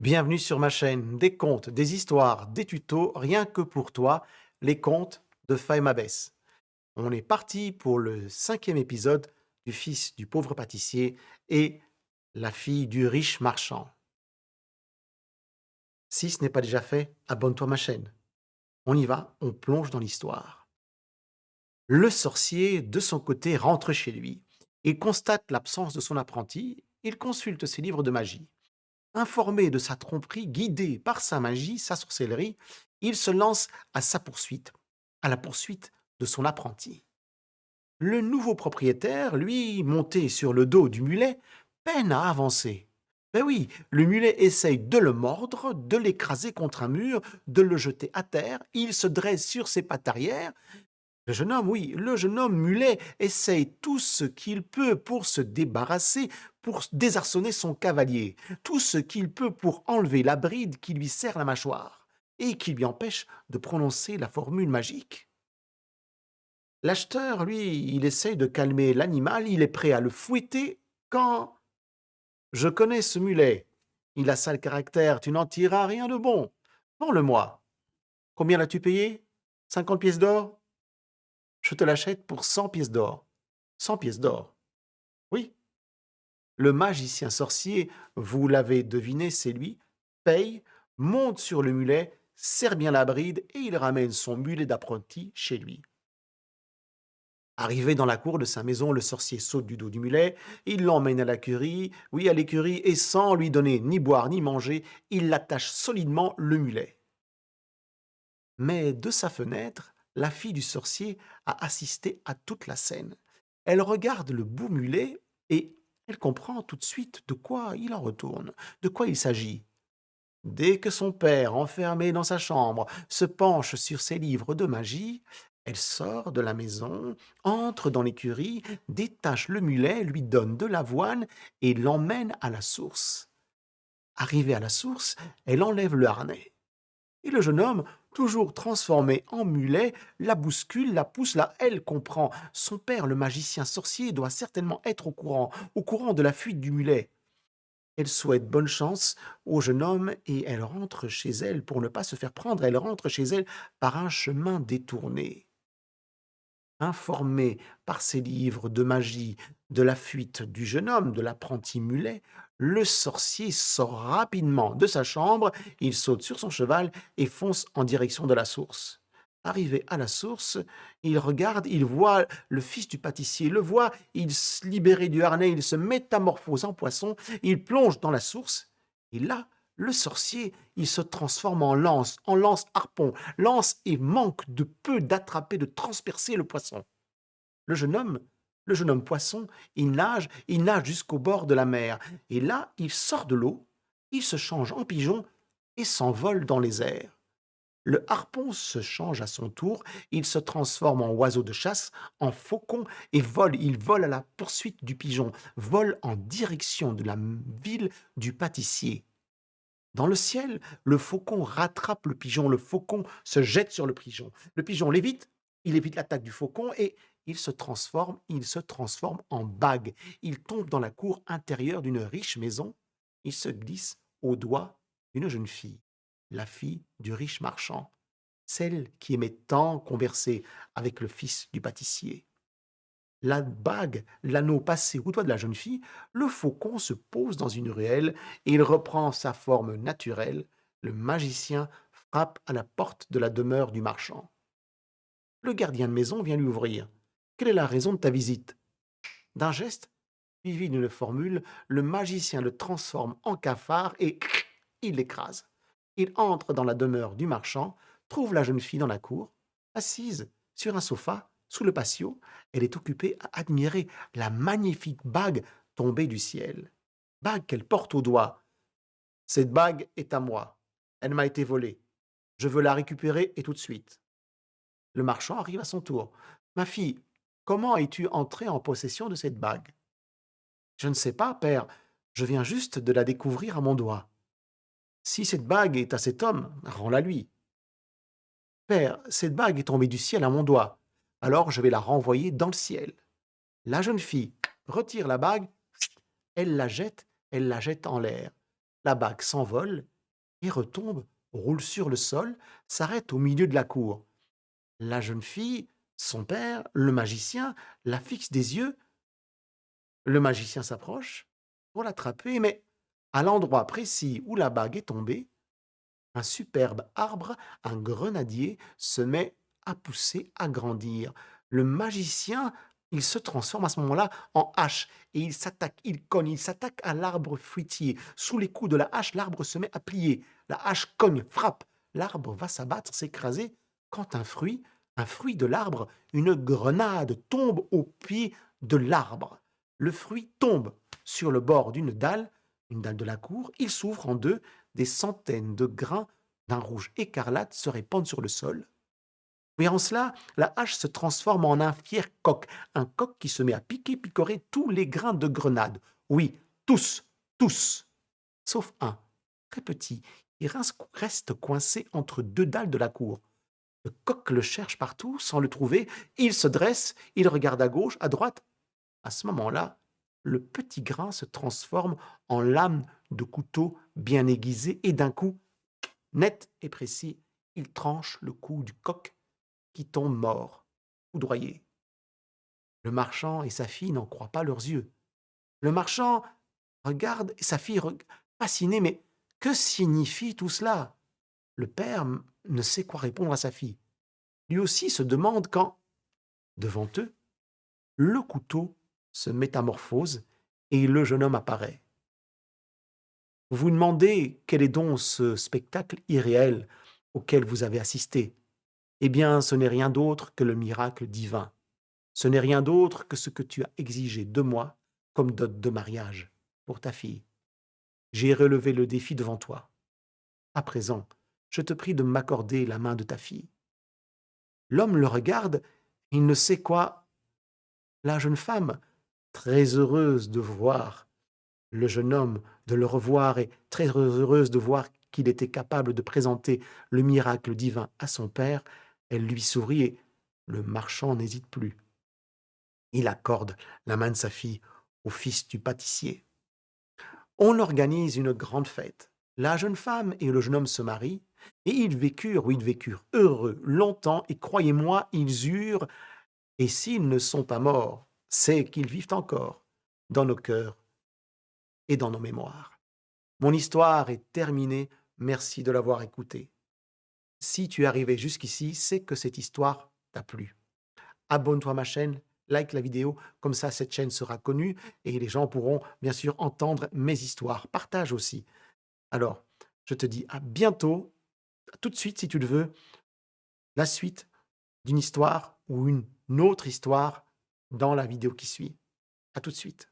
Bienvenue sur ma chaîne, des contes, des histoires, des tutos, rien que pour toi, les contes de Faïma Bess. On est parti pour le 5e épisode du fils du pauvre pâtissier et la fille du riche marchand. Si ce n'est pas déjà fait, abonne-toi à ma chaîne. On y va, on plonge dans l'histoire. Le sorcier, de son côté, rentre chez lui. Il constate l'absence de son apprenti, il consulte ses livres de magie. Informé de sa tromperie, guidé par sa magie, sa sorcellerie, il se lance à sa poursuite, à la poursuite de son apprenti. Le nouveau propriétaire, lui, monté sur le dos du mulet, peine à avancer. Ben oui, le mulet essaye de le mordre, de l'écraser contre un mur, de le jeter à terre, il se dresse sur ses pattes arrière. Le jeune homme, oui, le jeune homme mulet essaye tout ce qu'il peut pour se débarrasser, pour désarçonner son cavalier, tout ce qu'il peut pour enlever la bride qui lui serre la mâchoire et qui lui empêche de prononcer la formule magique. L'acheteur, lui, il essaye de calmer l'animal, il est prêt à le fouetter quand je connais ce mulet. Il a sale caractère, tu n'en tireras rien de bon. Vends-le-moi. Combien l'as-tu payé? 50 pièces d'or? Je te l'achète pour 100 pièces d'or. 100 pièces d'or. Oui, le magicien sorcier, vous l'avez deviné, c'est lui, paye, monte sur le mulet, serre bien la bride et il ramène son mulet d'apprenti chez lui. Arrivé dans la cour de sa maison, le sorcier saute du dos du mulet, il l'emmène à l'écurie, oui à l'écurie, et sans lui donner ni boire ni manger, il l'attache solidement le mulet. Mais de sa fenêtre, la fille du sorcier a assisté à toute la scène. Elle regarde le beau mulet et elle comprend tout de suite de quoi il en retourne, de quoi il s'agit. Dès que son père, enfermé dans sa chambre, se penche sur ses livres de magie, elle sort de la maison, entre dans l'écurie, détache le mulet, lui donne de l'avoine et l'emmène à la source. Arrivée à la source, elle enlève le harnais. Et le jeune homme, toujours transformé en mulet, la bouscule, la pousse là, elle comprend. Son père, le magicien sorcier, doit certainement être au courant de la fuite du mulet. Elle souhaite bonne chance au jeune homme et elle rentre chez elle pour ne pas se faire prendre. Elle rentre chez elle par un chemin détourné. Informé par ses livres de magie de la fuite du jeune homme, de l'apprenti mulet, le sorcier sort rapidement de sa chambre, il saute sur son cheval et fonce en direction de la source. Arrivé à la source, il regarde, il voit le fils du pâtissier, le voit, il se libère du harnais, il se métamorphose en poisson, il plonge dans la source, et là, le sorcier, il se transforme en lance harpon, lance et manque de peu d'attraper, de transpercer le poisson. Le jeune homme, le jeune homme poisson, il nage jusqu'au bord de la mer, et là, il sort de l'eau, il se change en pigeon et s'envole dans les airs. Le harpon se change à son tour, il se transforme en oiseau de chasse, en faucon, et vole, il vole à la poursuite du pigeon, vole en direction de la ville du pâtissier. Dans le ciel, le faucon rattrape le pigeon, le faucon se jette sur le pigeon l'évite, il évite l'attaque du faucon et il se transforme en bague. Il tombe dans la cour intérieure d'une riche maison, il se glisse au doigt d'une jeune fille, la fille du riche marchand, celle qui aimait tant converser avec le fils du pâtissier. La bague, l'anneau passé au doigt de la jeune fille, le faucon se pose dans une ruelle et il reprend sa forme naturelle. Le magicien frappe à la porte de la demeure du marchand. Le gardien de maison vient lui ouvrir. Quelle est la raison de ta visite? D'un geste, suivi d'une formule, le magicien le transforme en cafard et il l'écrase. Il entre dans la demeure du marchand, trouve la jeune fille dans la cour, assise sur un sofa, sous le patio. Elle est occupée à admirer la magnifique bague tombée du ciel. Bague qu'elle porte au doigt. Cette bague est à moi. Elle m'a été volée. Je veux la récupérer et tout de suite. Le marchand arrive à son tour. Ma fille, comment es-tu entrée en possession de cette bague? Je ne sais pas, père. Je viens juste de la découvrir à mon doigt. Si cette bague est à cet homme, rends-la lui. Père, cette bague est tombée du ciel à mon doigt. Alors je vais la renvoyer dans le ciel. La jeune fille retire la bague, elle la jette en l'air. La bague s'envole et retombe, roule sur le sol, s'arrête au milieu de la cour. La jeune fille, son père, le magicien, la fixent des yeux. Le magicien s'approche pour l'attraper, mais à l'endroit précis où la bague est tombée, un superbe arbre, un grenadier, se met à pousser, à grandir. Le magicien, il se transforme à ce moment-là en hache et il s'attaque, il cogne, il s'attaque à l'arbre fruitier. Sous les coups de la hache, l'arbre se met à plier. La hache cogne, frappe. L'arbre va s'abattre, s'écraser, quand un fruit de l'arbre, une grenade tombe au pied de l'arbre. Le fruit tombe sur le bord une dalle de la cour, il s'ouvre en deux, des centaines de grains d'un rouge écarlate se répandent sur le sol. Voyant cela, la hache se transforme en un coq qui se met à piquer, picorer tous les grains de grenade. Oui, tous, tous, sauf un, très petit, qui reste coincé entre deux dalles de la cour. Le coq le cherche partout sans le trouver, il se dresse, il regarde à gauche, à droite. À ce moment-là, le petit grain se transforme en lame de couteau bien aiguisée et d'un coup, net et précis, il tranche le cou du coq qui tombe mort, foudroyé. Le marchand et sa fille n'en croient pas leurs yeux. Le marchand regarde et sa fille fascinée, mais que signifie tout cela? Le père ne sait quoi répondre à sa fille. Lui aussi se demande quand, devant eux, le couteau se métamorphose et le jeune homme apparaît. Vous vous demandez quel est donc ce spectacle irréel auquel vous avez assisté. Eh bien, ce n'est rien d'autre que le miracle divin. Ce n'est rien d'autre que ce que tu as exigé de moi comme dot de mariage pour ta fille. J'ai relevé le défi devant toi. À présent, je te prie de m'accorder la main de ta fille. L'homme le regarde, il ne sait quoi. La jeune femme, très heureuse de voir le jeune homme, de le revoir et très heureuse de voir qu'il était capable de présenter le miracle divin à son père, elle lui sourit et le marchand n'hésite plus. Il accorde la main de sa fille au fils du pâtissier. On organise une grande fête. La jeune femme et le jeune homme se marient, et ils vécurent heureux longtemps, et croyez-moi, ils eurent, et s'ils ne sont pas morts, c'est qu'ils vivent encore dans nos cœurs et dans nos mémoires. Mon histoire est terminée, merci de l'avoir écoutée. Si tu es arrivé jusqu'ici, c'est que cette histoire t'a plu. Abonne-toi à ma chaîne, like la vidéo, comme ça cette chaîne sera connue et les gens pourront bien sûr entendre mes histoires. Partage aussi. Alors, je te dis à bientôt, à tout de suite si tu le veux, la suite d'une histoire ou une autre histoire dans la vidéo qui suit. À tout de suite.